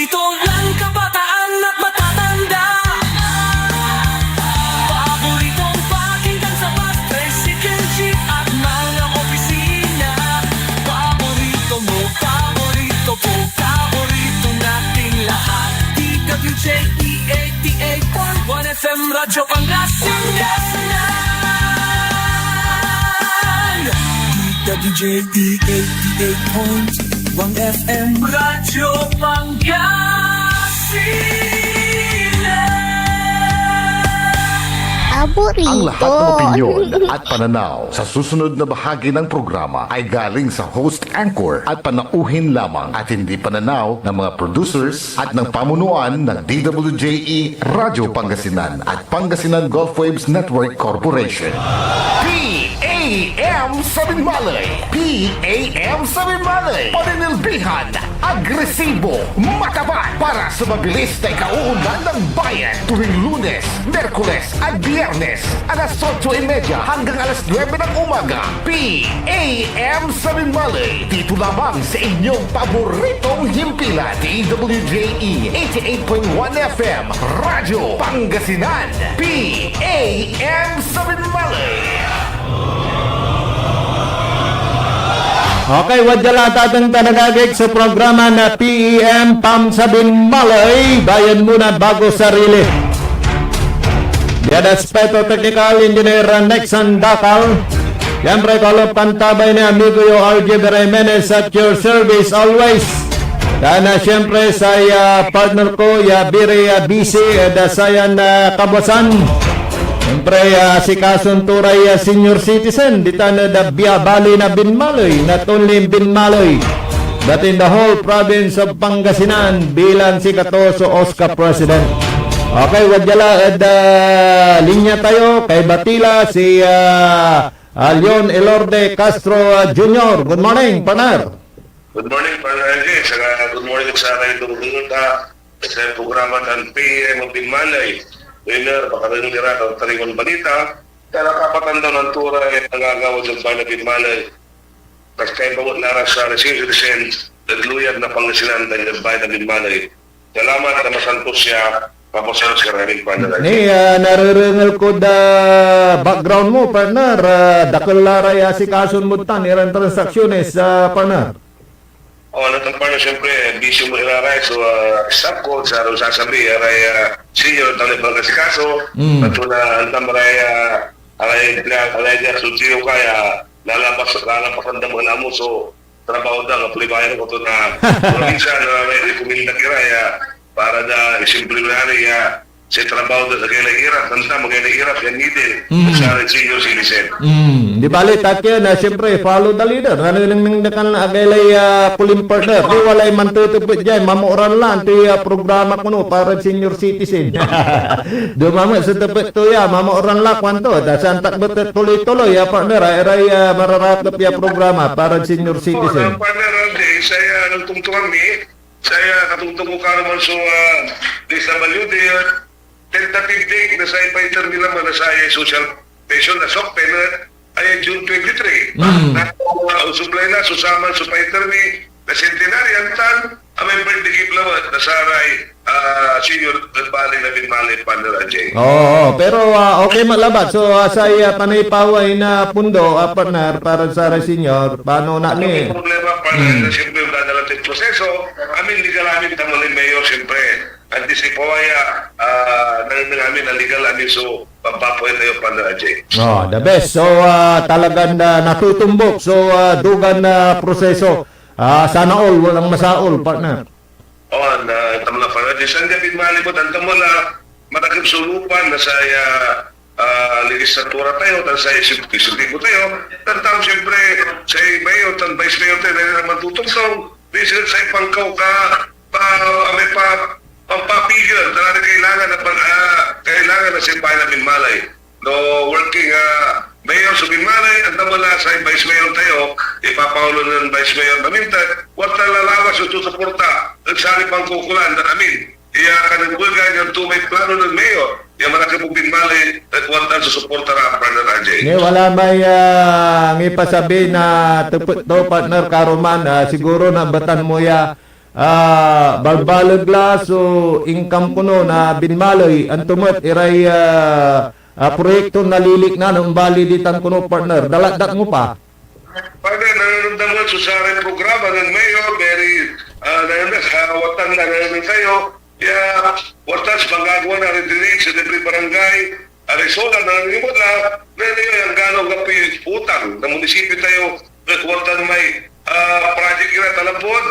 Paborito ng kabataan at matatanda. Paboritong pakinggan sa bus, tricycle, jeep at mga opisina. Paborito mo, paborito ko, paborito nating lahat. DWJE 88.1 FM Radyo Pangasinan. DWJE 88.1 FM Radyo Pangasinan. Ang lahat ng Paborito. opinyon at pananaw sa susunod na bahagi ng programa ay galing sa host anchor at panauhin lamang at hindi pananaw ng mga producers at ng pamunuan ng DWJE Radio Pangasinan at Pangasinan Gulf Waves Network Corporation. PAM Sabinmalay! PAM Sabinmalay! Paninilbihan, agresibo, matapat para sa mabilis na ikauunlan ng bayan tuwing Lunes, Merkules at Biyernes alas 8:30 hanggang alas 9 ng umaga. PAM Sabinmalay! Dito lamang sa inyong paboritong himpilan DWJE 88.1 FM Radyo Pangasinan. PAM Sabinmalay! Okay, wadya tatang tanagagig sa programa na PEM Pam Sabin Malay. Bayan muna bago sarili. Yan aspeto technical engineer Nexon Dakal. Yan prekolo pantabay ni amigo yo RJ Beremenes at your service always. Dan siyempre sa partner ko, Biri BC, Dasayan Kabasan. Siyempre, si Kason Turay, senior citizen, dito na Bali na Binmaloy, not only Binmaloy, but in the whole province of Pangasinan, bilang si Katoso Oscar President. Okay, wadjala, linya tayo, kay Batila, si Leon Elorde Castro Jr. Good morning, partner. Good morning, partner LJ. Saka good morning sa kayo dumulunod sa programa ng PM of Binmalay. Winner, baka rin nira ng Tariwan Balita. Kaya kapatan daw ng tura ay nagagawad ng bayan ng Binmalay. Kasi kayo bawat naras sa citizen, nagluyag na Pangasinan ng bayan ng Binmalay. Salamat na masantos siya. Papasalos ka rin, partner. Ni, nariringal ko da background mo, partner. Dakalara si Kason Mutan, ilang transacciones, partner. Natang partner, siyempre, busy mo iraray. So, staff ko, sa rin sasabi, aray, senior, tali pa kasi kaso, at na, antam, aray, diya, sutiyo kaya, lalapasan na mga namo, so, trabaho na, kapulibayan ko ito na, probinsya, na may kumilita kiraya, para na, simple na rin, sa trabaho na sa kailang hirap, antam, kailang hirap, yan ngidin, sa rin senior citizen. Di bali, tatya na, siyempre, follow the leader. Ano yung nagkakalay pulim partner? Di walay man tutupit dyan. Mamuoran lang. Ito programa ko no, para senior citizen. Dumama sa tupit to ya. Mamuoran lang kwanto. Dasan takbot tuloy-tuloy, partner. Ay mararatap ya programa para senior citizen. Partner, saya nagtungtungan ni, saya katungtong ko ka naman so, DSWD, tentative date na sa ipa-interview naman na sa social pension na SOCPE na ay June 23. Usuplay na, susama, supa-interview na centenarian tan, may birthday gift naman na sa aray senior Bali na Binmalay partner Ajay. Oo, pero okay malabat. So, sa panaypaway na pundo, partner, para sa senior, paano na ni? Ang problema, partner, na siyempre yung dadalating proseso, amin legal amin tamalin mayor, siyempre. Antisipawaya namin na legal amin so pampapoy tayo partner Ajay. The best. So, talagang natutumbok. So, dugan na proseso. Sana all, walang masaol, partner. Tamla partner. Disan ka Binmalay mo, tanto mo na matakip sulupan na sa legislatura tayo, tan sa isip-isip tayo, tantam siyempre sa mayor, tan vice mayor tayo, na naman tutungsong, bisit sa ipangkaw ka, may pampapigil, talaga kailangan na simbahan na Binmalay. No, working mayor sa Binmalay, ang tamala sa vice mayor tayo, ipapaulo ng vice mayor namin, wata lalawas yung susuporta, nagsali pang kukulan na amin. Iya kanagulgan yung tumay plano ng mayor, yung malaki pong Binmalay, at wata susuporta na partner Ajay. Wala may ngipasabi na tupot to, partner Karuman, siguro na batan mo ya balbalagla so income kuno na binmaloy antumat iray proyekto nalilik na ng baliditan kuno partner dalat mo pa. Pagka nanonood sa programa ng Mayor, very watan na nanonood tayo, watas magagawa na rin din sa every barangay, Arisola na nanonood na, yung gano'ng gapi utang na munisipyo tayo, watan may project na talapod,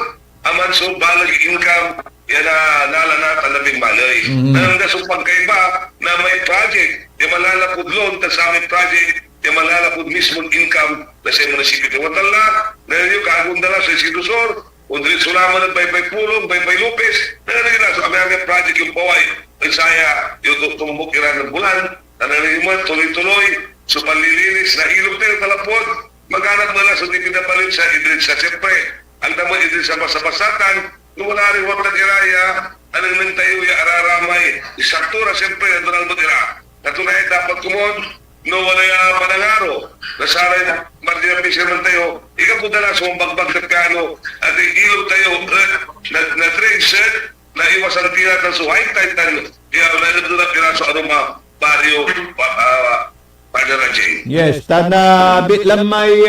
aman so balag income, yan na nalanat ang labing malay. Nanonood sa pagkaiba na may project, yung malalapod loan, tas sa aming project, yung malalapod mismo income na sa munisipyo. Watan na, nanonood kagunda na sa Sidusor, Undrit Sulaman at Baybay Pulong, Baybay Lopez, nangyayari sa aming project yung Paway, ang saya, yung tumbok iran ng bulan, nangyayari tuloy-tuloy, so panlilinis na ilog tayo talapod, maghanap na lang sa di pinapalit sa Idris sa siyempre, ang damang Idris sa basabasatan, kung wala rin wag na kiraya, anong nang tayo yung araramay, isaktura siyempre, ang doon ang matira. Natunay dapat kumon, no wala yung panangaro, nasaray na Martina Fisherman tayo, ikaw na sa bagbag na piano, at ilog tayo, na trade set, na iwasan tira ng suhay titan, kaya na piraso ano mga baryo, Jay. Yes, tana bit lang may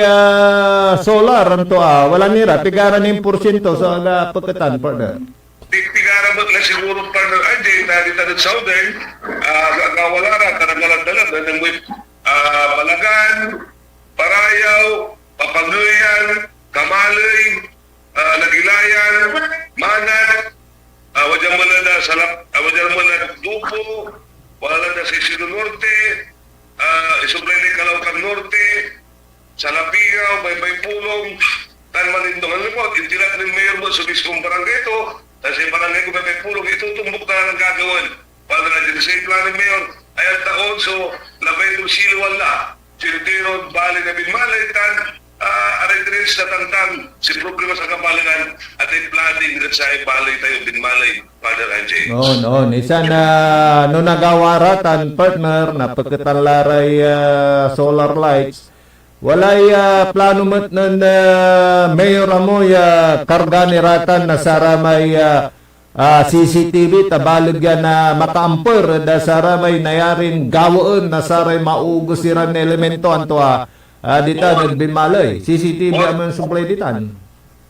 solar anto wala nira pigaran ng porsyento sa aga pagkatan partner. Pigaran mo na siguro partner Jay, na dito sa Southern, wala na, karagalan-dalan, na with Balagan, Parayaw, Papanguyan, Kamaloy, Nagilayan, Manat, wajan mo na Dupo, wala na sa Isidro Norte, Isubrele Calaucan Norte, Salapigaw, Baybay Pulong, Tanmanindong. Ano po, intilat ng mayor mo sa mismong barangay ito, kasi barangay ko Baybay Pulong, itutumbok na lang gagawin. Para na dito sa plan ng mayor, ayat taon, so labay itong silwala, Sintiro, Bali na Binmalaitan, Aredres na Tantan, si problema sa kabalingan, at ay planning at sa Bali tayo Binmalay, Father Anjay. No. Isa na no nagawaratan partner na pagkatalaray solar lights. Walay plano mat ng mayor mo karga ni ratan na sara may CCTV tabalig yan na makaamper da sara may nayarin gawon na saray maugos siran elemento anto dita nagbinmalay CCTV amon supply ditan.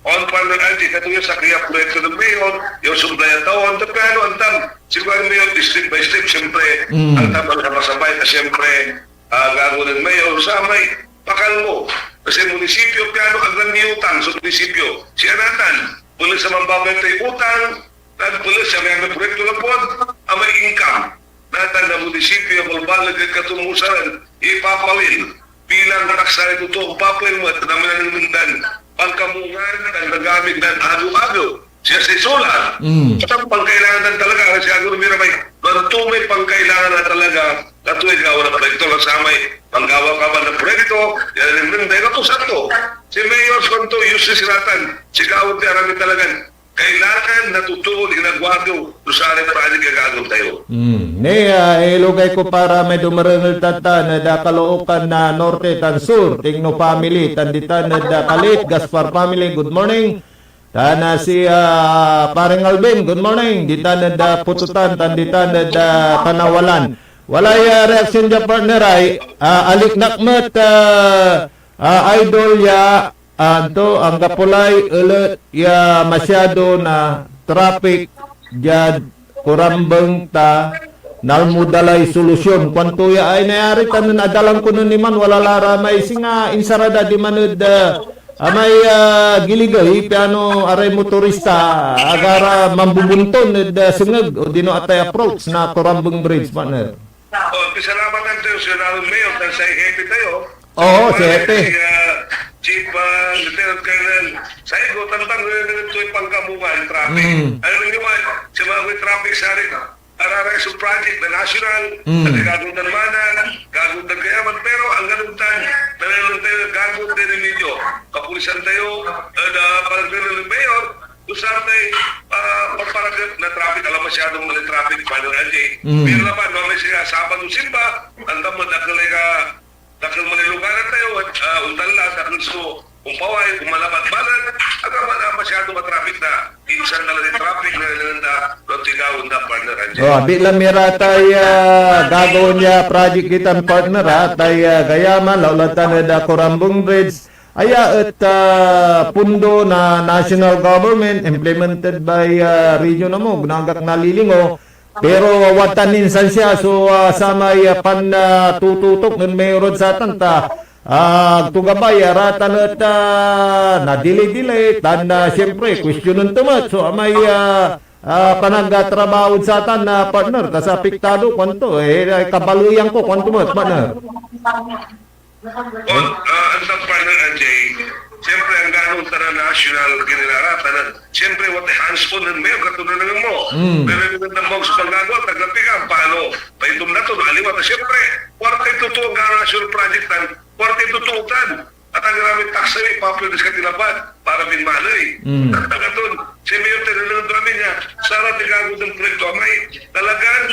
On Father Anjay, katuloy sa kaya proyekto ng mayor, yung sumblayan taon, pero ang tam, siguro ang mayor, step by step, siyempre, ang tam ang kapasabay na siyempre, gagawin ng mayor, sa may pakal mo. Kasi munisipyo, piano ang nangiyutang sa munisipyo. Siya natan, pulis sa mambabay tayo utang, at pulis sa may proyekto na po, ang may income. Natan na munisipyo, malbalag at katumusaran, ipapawin. Bilang taksay ito, papawin mo at namin nanundan, pangkamungan at nagamit ng agaw-agaw. Siya sa solar. At ang pangkailangan talaga, kasi agaw may may pangkailangan na talaga, katuwid gawa na proyekto lang sa may panggawa ka ba ng proyekto, yan rin dahil ito sa ito. Si Mayor Santo, useless siratan, si gawad niya rami talagang, kailangan natutuon, ginagwagaw, lusarin na project gagawin tayo. Ilugay ko para may dumarangal tata na dakalookan na norte tan sur, tingno family, tanditan na dakalit, Gaspar family, good morning. Tana si paring Alvin, good morning. Dita na da pututan, tanditan na da Tanawalan. Walay reaction dya partner ay alik nakmet idol ya anto ang kapulay ulit ya masyado na traffic dyan kurambang ta nalmudalay solusyon kwanto ya ay nayari tanon adalang kuno ni man wala lara may singa insarada di manud may giligay piano aray motorista agara mambubunton singag o dino atay approach na kurambang bridge partner. Salamat ang tayo sa Ronald Mayor dahil sa happy tayo. Oo, si happy. Chief Lieutenant Colonel Saigo, tantang ito yung pangkamungan, traffic. Ano nang naman, sa mga traffic sa rin, araray sa project na national, at gagawin ng manan, gagawin ng kayaman, pero ang ganuntan, nananong tayo, gagawin din ninyo. Kapulisan tayo, parang ng Mayor, usahan tayo, pagparagat na traffic, alam masyadong mali traffic, Father Anjay. Pero naman, mamay siya, Sabado Simba, ang damod, dakal mo nilugaran tayo, at untan lang, dakal so, umpaway, umalabat-balat, agama na masyado matraffic na minsan na rin traffic na nilanda ng tigawin na partner Anjay. Oh, bilang mira tay gagawin niya project kitang partner tay gayama laulatan da Corambong Bridge aya at pundo na national government implemented by region mo gnagak nalilingo pero watan insan siya so sa may pan tututok ng mayor sa tanta tugabay aratan at nadili-dili tan siyempre questionon tumat so may panagtrabaho sa tan na partner tas apektado kwanto kabaluyan ko kwanto mo partner. Ang sa partner Anjay, siyempre ang ganong tara national ginaratan, siyempre what the hands on ng mayor, katulad ng mo. Pero yung nagdambog sa panggagawa, taglapi ka, paano? Paitom na to, aliwat. Siyempre, kwartay totoo ang ganong national project tan, kwartay totoo tan. At ang maraming taksay, papulis ka tinapad para minmalay. At tagatun, si mayor tinanong namin niya, Sara, tigago ng proyekto, may talagang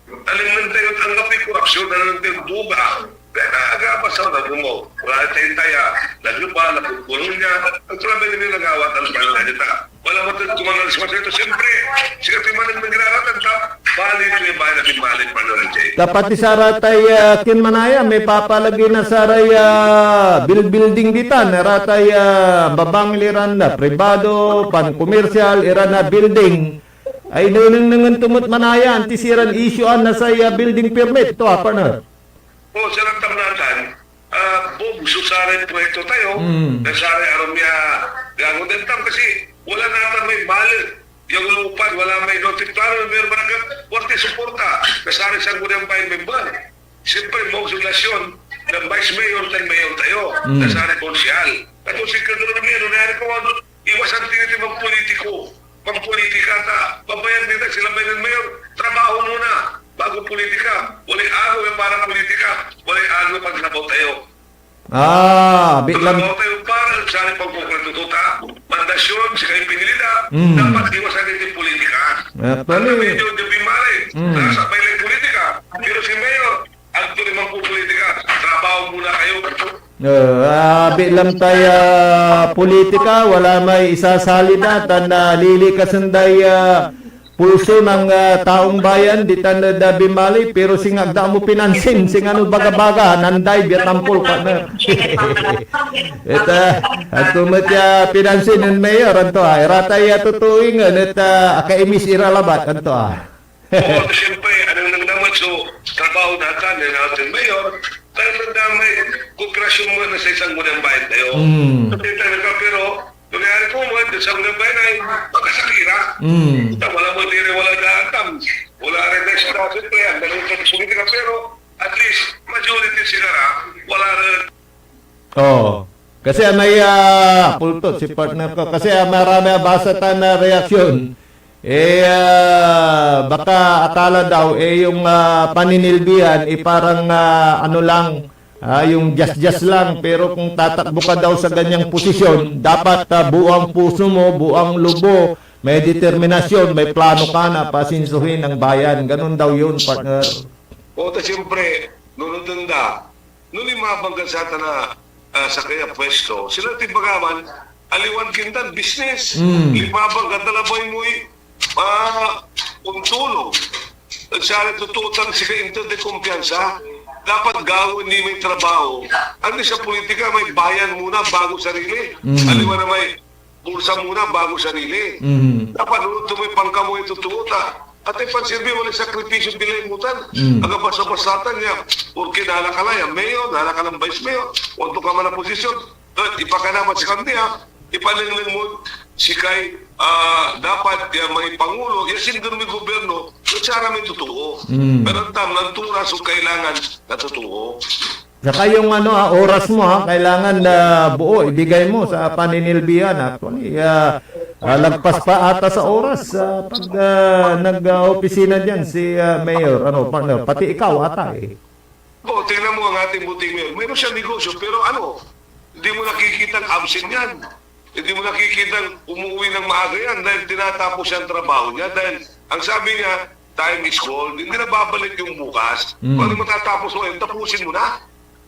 aling tayo tanggap yung korupsyon, aling tayo duga. Kaya agabas sa mga mo. Wala tayong taya, naglupa, napupulong niya. Ang trabe nila nagawat ang pangalan nila. Wala mo tayo kumangal sa ito. Siyempre, siya timanin ng ginaratan ta, bali nila yung bahay na pinmalin pa nila, Jay. Dapat ti saratay kinmanaya may papalagi na saray building ditan ratay babang liran na pribado pan komersyal iran na building ay nunung tumut manaya antisiran issuean na sa building permit to partner. O, sa nagtamnatan, buso sa rin proyekto tayo, na sa rin aromya gagawin din tam kasi wala natin may balit. Yung lupan, wala may notik plano, meron ba na korte suporta, na sa rin sa gudang bayan member. Siyempre, mga sulasyon ng vice mayor at mayor tayo, na sa rin konsyal. At kung si Kadro na meron, nari ko, iwasan tinitin mag-politiko, mag-politika ta, babayan nila sila ba ng mayor, trabaho muna. Bago politika, walay araw yung parang politika, walay araw yung pagsabaw tayo. Biglang Pagsabaw tayo para sa ating pagkukuntututa, mandasyon, si kayo pinilita, dapat iwasan din yung politika. Ano medyo yung bimari, nasa may lang politika, pero si Mayor, ang tuloy mang po politika, trabaho muna kayo. biglang tayo politika wala may isasalida tan lilikasan day pulso ng taong bayan di tanda da bimali pero sing agda mo pinansin sing ano baga-baga nanday Vietnampol partner. Eta tumatya pinansin ng mayor anto ratay tutuing at akaimis iralabat anto Oo, siyempre, anong nagdamag so trabaho natin natin Mayor, tayo nagdamay kooperasyon mo na sa isang gunang bayan tayo. Pero nangyari po mo, sa gunang bayan ay magkasakira. Wala mo dire, wala daatam. Wala rin na sa dapat pa yan. Nagsusunod ka pero at least majority sila wala rin. Kasi may pultot si partner ko. Kasi marami basa tayo na reaksyon. Baka akala daw yung paninilbihan parang ano lang yung just lang pero kung tatakbo ka daw sa ganyang posisyon dapat buang puso mo, buang lubo, may determinasyon, may plano ka na pasinsuhin ng bayan. Ganun daw yun partner. O ta siyempre nunundunda nung limabanggan sa na sa kaya pwesto sila tibagaman aliwan kintan business limabanggan talaboy mo untulong. Sa tututan sila into de kumpiyansa, dapat gawin ni may trabaho. Ano sa politika, may bayan muna bago sarili. Aliwa na may bulsa muna bago sarili. Dapat nung may pangkamoy tututa. At ay pansilbi, walang sakripisyo bilay mutan. Ang basa-basatan niya, porque nalakalaya, mayor, nalakalang vice mayor, unto ka man na posisyon, ipakanaman sa kandiya, ipaningling mo si kay dapat may pangulo, yasin doon may gobyerno, yun sana may totoo. Pero ang turas o kailangan na totoo. Saka yung oras mo kailangan na buo, ibigay mo sa paninilbihan. Actually, lagpas pa ata sa oras pag nag-opisina dyan si Mayor, partner, pati ikaw ata Tingnan mo ang ating buting mayor. Mayroon siya negosyo, pero hindi mo nakikita ang absent yan. Hindi mo nakikita umuwi ng maaga yan dahil tinatapos siya ang trabaho niya. Dahil ang sabi niya, time is called, hindi na babalik yung bukas. Kung matatapos mo, tapusin mo na.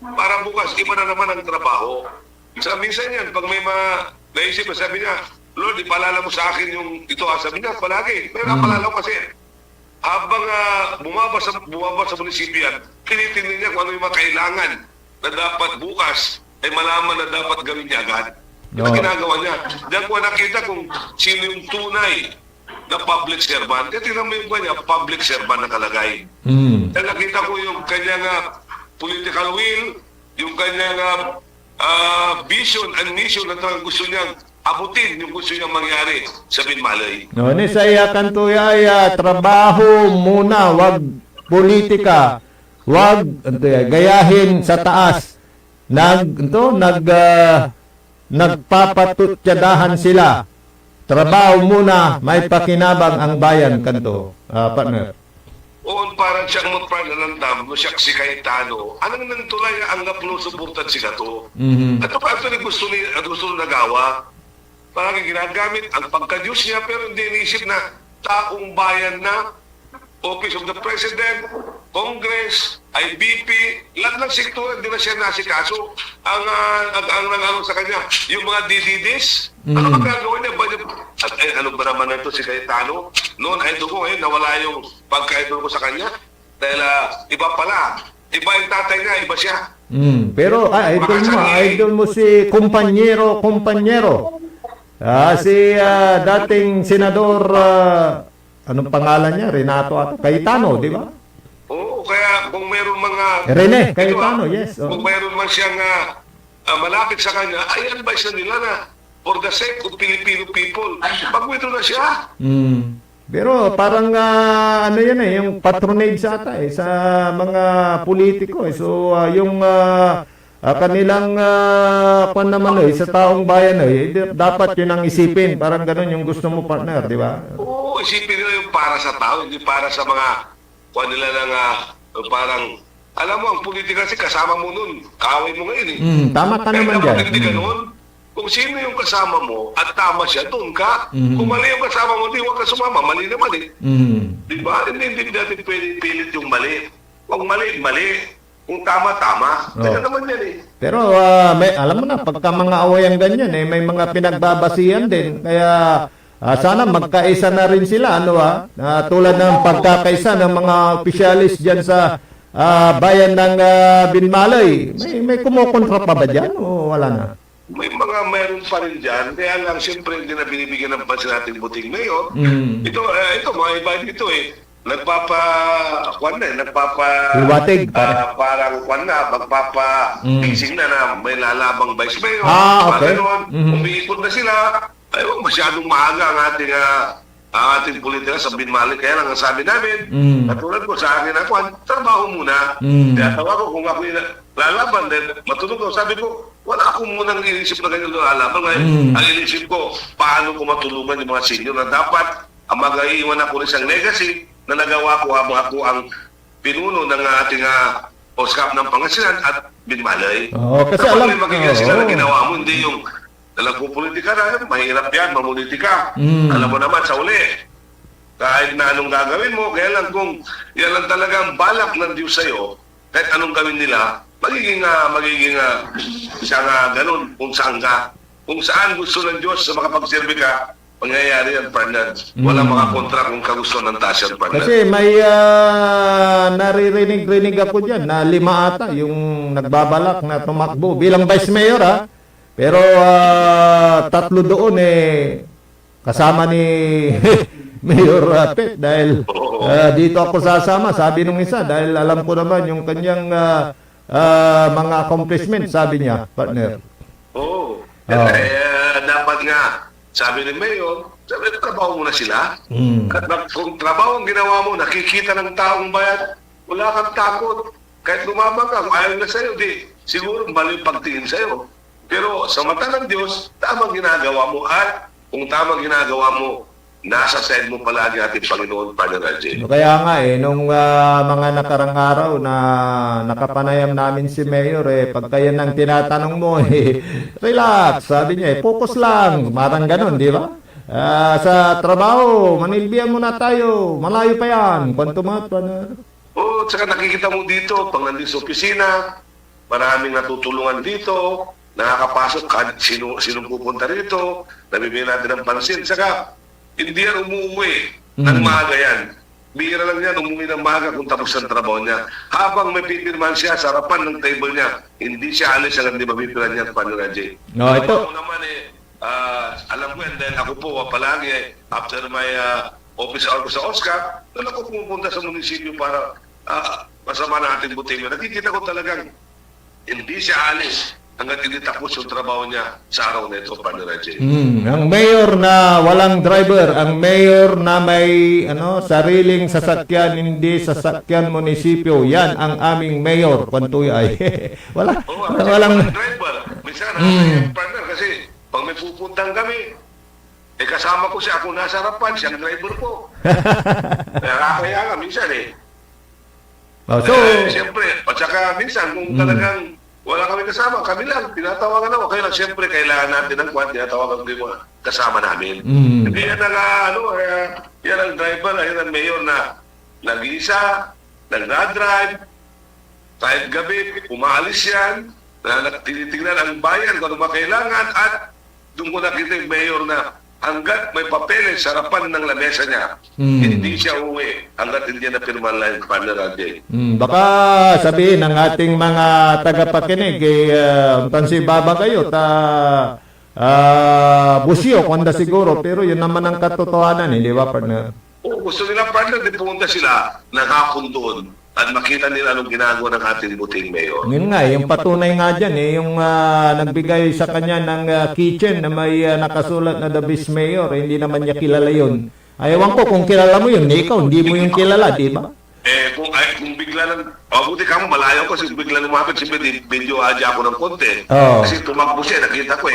Para bukas, iba na naman ang trabaho. Minsan yan, pag may naisip, sabi niya, Lord, ipaalala mo sa akin yung ito. Sabi niya, palagi. Pero napaalala ko kasi, habang bumaba sa munisipyo yan, tinitingnan niya kung ano yung mga kailangan na dapat bukas ay malaman na dapat gawin niya agad. Ito Oo. ginagawa niya. Diyan ko nakita kung sino yung tunay na public servant. Kaya tingnan mo yung kanya, public servant nakalagay. Kaya nakita ko yung kanyang political will, yung kanyang vision and mission na talagang gusto niyang abutin, yung gusto niyang mangyari sa Binmalay. No, ni saya kanto ay trabaho muna, wag politika, wag gayahin sa taas. Nagpapatutyadahan sila. Trabaho muna, may pakinabang ang bayan kanto. Partner. Oon parang siyang magpanalandam, no siya si Cayetano, anong nantulay ang naplo suportan sila to? At pa ito gusto nagawa, parang ginagamit ang pagka-Diyos niya pero hindi inisip na taong bayan na Office of the President, Congress, IBP, lahat ng sektor hindi na siya nasikaso. Ang nangano sa kanya, yung mga DDDs, ano magagawa niya? Ano ba naman ito si Cayetano? Noon, idol ko ngayon, nawala yung pagka-idol ko sa kanya. Dahil iba pala. Iba yung tatay niya, iba siya. Pero idol mo si kumpanyero. Si dating senador, anong pangalan niya? Renato Cayetano, di ba? Oo, kaya kung mayroon mga... Rene Cayetano, yes. Kung mayroon man siyang malapit sa kanya, ay advice na nila na for the sake of Filipino people, mag-withdraw na siya. Pero parang ano yan yung patronage ata sa mga politiko. So yung kanilang kwan naman sa taong bayan dapat yun ang isipin. Parang ganun yung gusto mo, partner, di ba? Oo, isipin nila yung para sa tao, hindi para sa mga kwan nila ng parang, alam mo, ang politika kasi kasama mo nun, kaaway mo ngayon Tama ka naman dapat dyan. hindi ganun. Kung sino yung kasama mo at tama siya, doon ka. Kung mali yung kasama mo, di huwag ka sumama. Mali na mali. Di ba? Hindi natin pwede pilit yung mali. Kung mali, mali. Kung tama, tama. Kaya naman yan Pero alam mo na, pagka mga awayang ganyan, may mga pinagbabasihan din. Kaya sana magkaisa na rin sila. Tulad ng pagkakaisa ng mga opisyalis dyan sa bayan ng Binmalay. May kumukontra pa ba dyan o wala na? Meron pa rin dyan. Kaya lang, siyempre, hindi na binibigyan ng pansin natin buting mayor. Ito, mga iba dito Hiwatig, parang magpapa-pising na may lalabang vice mayor. Okay. Umiikot na sila. Ay, masyadong maaga ang ating politika sa Binmalay. Kaya lang ang sabi namin, katulad ko sa akin trabaho muna. Kaya tawa ko kung ako lalaban, then matulog ko. Sabi ko, wala akong munang inisip na ganyan lalaban. Ang inisip ko, paano ko matulungan yung mga senior na dapat mag-iwan ako isang legacy na nagawa ko habang ako ang pinuno ng ating OSCAP ng Pangasinan at Binmalay. Kasi alam magiging sila na ginawa mo, hindi yung nagpupolitika na, mahirap yan, mamulitika. Alam mo naman, sa uli, kahit na anong gagawin mo, kaya lang kung yan lang talagang balak ng Diyos sa'yo, kahit anong gawin nila, magiging isang ganun kung saan ka. Kung saan gusto ng Diyos sa makapagserve ka, mangyayari yan, partner. Wala mga kontra kung kagusto ng taas yan, partner. Kasi may naririnig ako dyan na 5 ata yung nagbabalak na tumakbo bilang vice mayor Pero 3 doon kasama ni Mayor Pet dahil dito ako sasama, sabi nung isa, dahil alam ko naman yung kanyang mga accomplishment, sabi niya, partner. Dapat nga, sabi ni Mayor, trabaho mo na sila. At kung trabaho ang ginawa mo, nakikita ng taong bayan, wala kang takot. Kahit lumabang ka, kung ayaw na sa'yo, siguro mali yung pagtingin sa'yo. Pero sa mata ng Diyos, tamang ginagawa mo. At kung tamang ginagawa mo, nasa side mo palagi ating Panginoon, Father Rajen. Kaya nga nung mga nakarang araw na nakapanayam namin si Mayor, pagka yan ang tinatanong mo, relax, sabi niya, focus lang, parang ganun, di ba? Sa trabaho, manilbihan muna tayo, malayo pa yan, kwanto mga tsaka nakikita mo dito, pag nandito sa opisina, maraming natutulungan dito, nakakapasok, sinong pupunta rito, nabibigyan natin ng pansin. Saka, hindi yan umuwi ng maaga yan. Bihira lang yan, umuwi ng maaga kung tapos ang trabaho niya. Habang may pipirman siya sa harapan ng table niya, hindi siya alis hanggang di mapipirman niya paano na, Jay. No, ito. Ako naman alam ko yan dahil ako po palagi after my office hour ko sa OSCA, doon ako pumupunta sa munisipyo para masama natin buting. Nakikita ko talagang hindi siya alis hanggang hindi tapos yung trabaho niya sa araw na ito, paano na, Jay. Ang mayor na walang driver, ang mayor na may sariling sasakyan, hindi sasakyan munisipyo, yan ang aming mayor. Pantuy ay wala, walang driver. Minsan, yung partner, kasi pag may pupuntang kami, kasama ko siya, ako nasa harapan, siya ang driver ko. Kaya nga, minsan siyempre, at saka minsan, kung talagang wala kami kasama, kami lang, tinatawagan ako. Kaya lang, siyempre, kailangan natin ng kwan, tinatawagan ko yung mga kasama namin. Hindi yan yan ang driver, yan ang mayor na nag-iisa, nag-drive, kahit gabi, umaalis yan, tinitingnan ang bayan kung ano kailangan, at doon ko nakita yung mayor na hanggat may papeles sa harapan ng lamesa niya, hindi siya uwi hanggat hindi na pirman lang yung partner Jay. Baka sabihin ng ating mga tagapakinig, tansi baba kayo, busyo, kwanda siguro, pero yun naman ang katotohanan, hindi ba, partner? Gusto nila partner, di pumunta sila ng hapon doon at makita nila anong ginagawa ng ating buting mayor. Yun nga, yung patunay nga dyan, yung nagbigay sa kanya ng kitchen na may nakasulat na The Best Mayor, hindi naman niya kilala yun. Ayawan ko kung kilala mo yun, ikaw, hindi mo yung kilala, di ba? Kung bigla lang, buti ka mo, malayo ko, kasi bigla lumapit, siyempre, video adya ako ng konti. Oo. Kasi tumakbo siya, nakita ko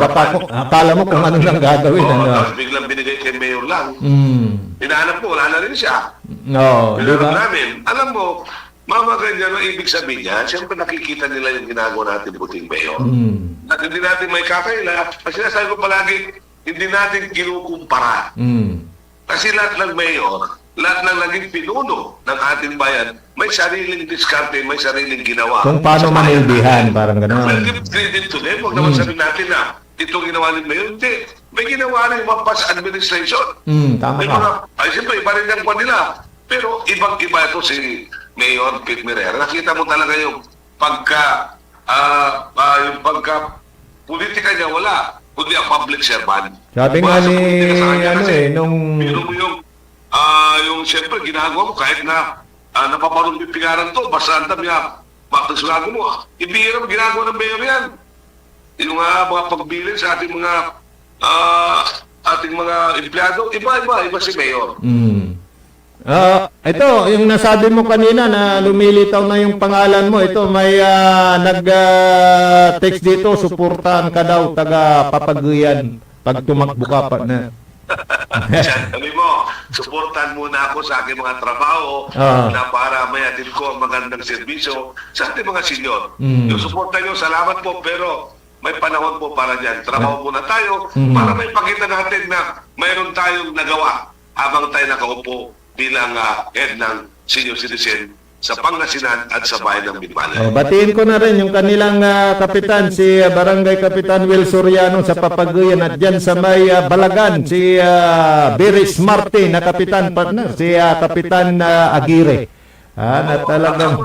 baka akala mo kung ano lang gagawin. Tapos biglang binigay kay mayor lang. Hinahanap ko, wala na rin siya. No, di Pinanap ba? namin, alam mo, mama ganyan, ang ibig sabihin niya, siyempre nakikita nila yung ginagawa natin buting mayor. At hindi natin may kakaila, kasi sinasabi ko palagi, hindi natin kinukumpara. Kasi lahat ng mayor, lahat ng naging pinuno ng ating bayan, may sariling diskarte, may sariling ginawa. Kung paano manilbihan, parang Well, gano'n. give credit to them. Huwag naman sabihin natin na itong ginawa ni Mayor. Hindi. May ginawa rin yung past administration. Tama May ka. ay siyempre, iba rin ang kwan nila. Pero ibang-iba ito si Mayor Pete Mirera. Nakita mo talaga yung politika niya wala, kundi ang public servant. Sabi nga Baka sa ni, politika sa kanya kasi, nung... Pero mo yung siyempre, ginagawa mo kahit na napaparong pipigaran to, basta ang dami pagkasulago mo. Ibihira mo, ginagawa ng mayor yan. Yung mga pagbilin sa ating mga empleyado, iba si mayor. Ito, yung nasabi mo kanina na lumilitaw na yung pangalan mo, ito may nag-text dito, suportahan ka daw, taga Papaguyan, pag tumakbo ka pa na. Sabi mo, suportahan muna ako sa aking mga trabaho na para may atid ko ang magandang serbisyo sa ating mga senior. Yung suporta nyo, salamat po, pero may panahon po para dyan. Trabaho muna tayo para may pakita natin na mayroon tayong nagawa habang tayo nakaupo bilang head ng senior citizen sa Pangasinan at sa bayan ng Binmalay. Batiin ko na rin yung kanilang kapitan, si Barangay Kapitan Will Soriano sa Papaguyan, at dyan sa may Balagan, si Biris Martin na kapitan, partner, si Kapitan Aguirre. Na talagang...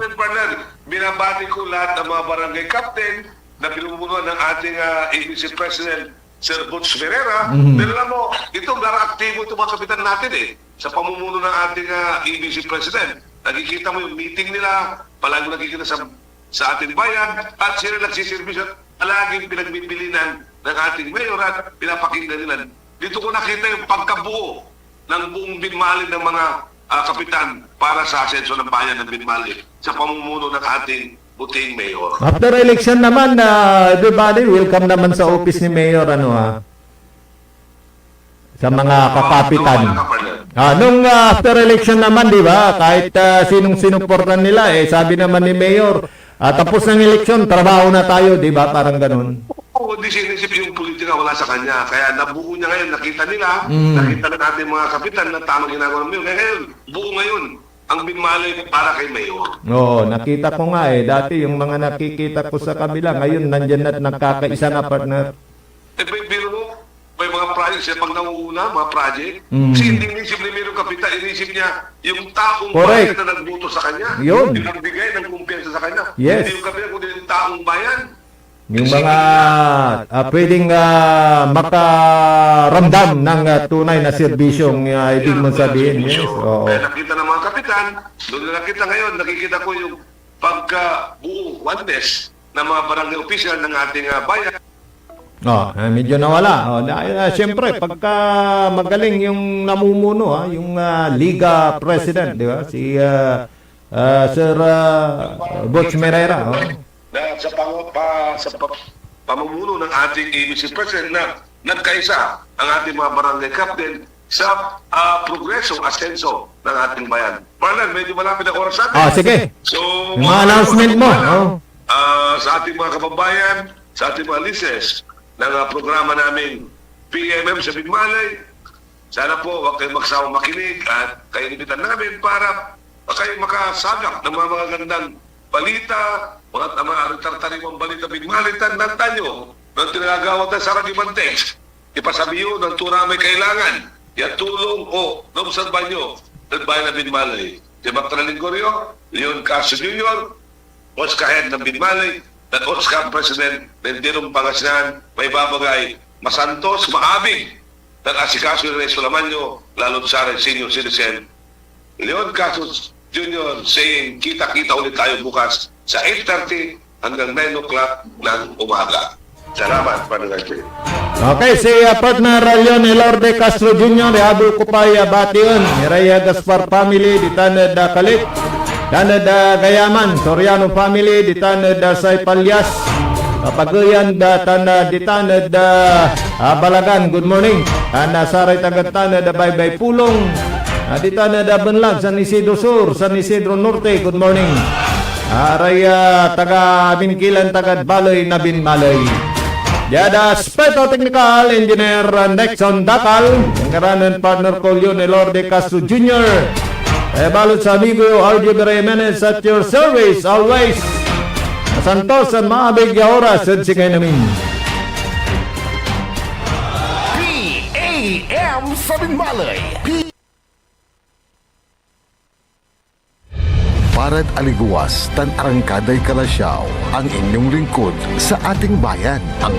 Binabati ko lahat ng mga barangay captain na pinumunuan ng ating ABC President Sir Butch Ferreira. Pero alam mo, itong aktibo itong mga kapitan natin sa pamumuno ng ating ABC President. Nakikita mo yung meeting nila, palagi nakikita sa ating bayan, at sila nagsisirbisyo, palaging pinagbibilinan ng ating mayor at pinapakinggan nila. Dito ko nakita yung pagkabuo ng buong Binmalin ng mga kapitan para sa asenso ng bayan ng Binmalin sa pamumuno ng ating buting mayor. After election naman, everybody welcome naman sa office ni Mayor, sa mga kakapitan. Nung after election naman, di ba, kahit sinong sinuportan nila, sabi naman ni Mayor, tapos ng eleksyon, trabaho na tayo, di ba, parang ganun. Oo, di sinisip yung politika wala sa kanya. Kaya nabuo niya ngayon, nakita nila, nakita na natin mga kapitan na tamang ginagawa ng mayor. Kaya ngayon, buo ngayon ang Binmalay para kay Mayor. Oo, nakita ko nga eh. Dati yung mga nakikita ko sa kabila, ngayon nandyan at nagkakaisa na partner. Biro mo, may mga project siya pag nauuna, mga project. Mm. Kasi hindi inisip ni Mayor Kapitan, inisip niya yung taong Correct. bayan na nagboto sa kanya. Yun. Yung nagbigay ng kumpiyansa sa kanya. Yes. Hindi yung kapitan, kundi yung taong bayan. Yung mga pwedeng makaramdam ng tunay na serbisyong ibig mong sabihin. Yes. Oo. Kaya nakita ng mga kapitan, doon na nakita ngayon, nakikita ko yung pagka-buo, oneness ng mga barangay official ng ating bayan. Medyo nawala. Dahil siyempre, pagka magaling yung namumuno, yung Liga President, di ba? Si Sir Butch Merera. Na sa pamumuno ng ating ABC President na nagkaisa ang ating mga barangay captain sa progreso, asenso ng ating bayan. Marlon, medyo malapit ang oras natin. Sige. So, Yung mga announcement mo. sa ating mga kababayan, sa ating mga listeners ng programa namin PMM sa Bigmalay, sana po huwag kayong magsawang makinig at kayo inimbitan namin para kayo makasagap ng mga magagandang balita, mga tartarimang balita Bigmalay, tandaan nyo ng tinagawat na Saragiman Text. Ipasabiyo ng tunay may kailangan, yan tulong o nausad ba nyo ng bayan ng Bigmalay. Si Dr. Linggorio, Leon Castro Jr., Oscar Head ng Bigmalay, at Oscar President ng Dirong Pangasinan, may babagay, masantos, maabig, at asikaso ni Rey Sulamanyo, lalo sa senior citizen. Leon Castro Jr. saying, kita-kita ulit tayo bukas sa 8:30 hanggang 9 o'clock ng umaga. Salamat, Panangay. Okay, si partner Leon Elorde Castro Jr. Ihabol ko pa bation. Miraya Gaspar family, di tanad Kalit. Tanad Gayaman, Soriano family, di tanad Say Palyas. Pagayan tanad di tanad Balagan, good morning. Saray tagat tanad Baybay Pulong. Di tanad Banlag, San Isidro Sur, San Isidro Norte, good morning. Aray taga Binkilan, tagad Baloy na Binmalay. Yada Speto Technical Engineer Nexon Dakal, ang karanan partner ko Leon Elorde Castro Jr. Balot sa amigo RJ Beremenes at your service always. Santos at maabig ya oras at sikay namin. PAM sa Binmalay. Parad aliguas tan arangkaday kalasyaw ang inyong lingkod sa ating bayan. Ang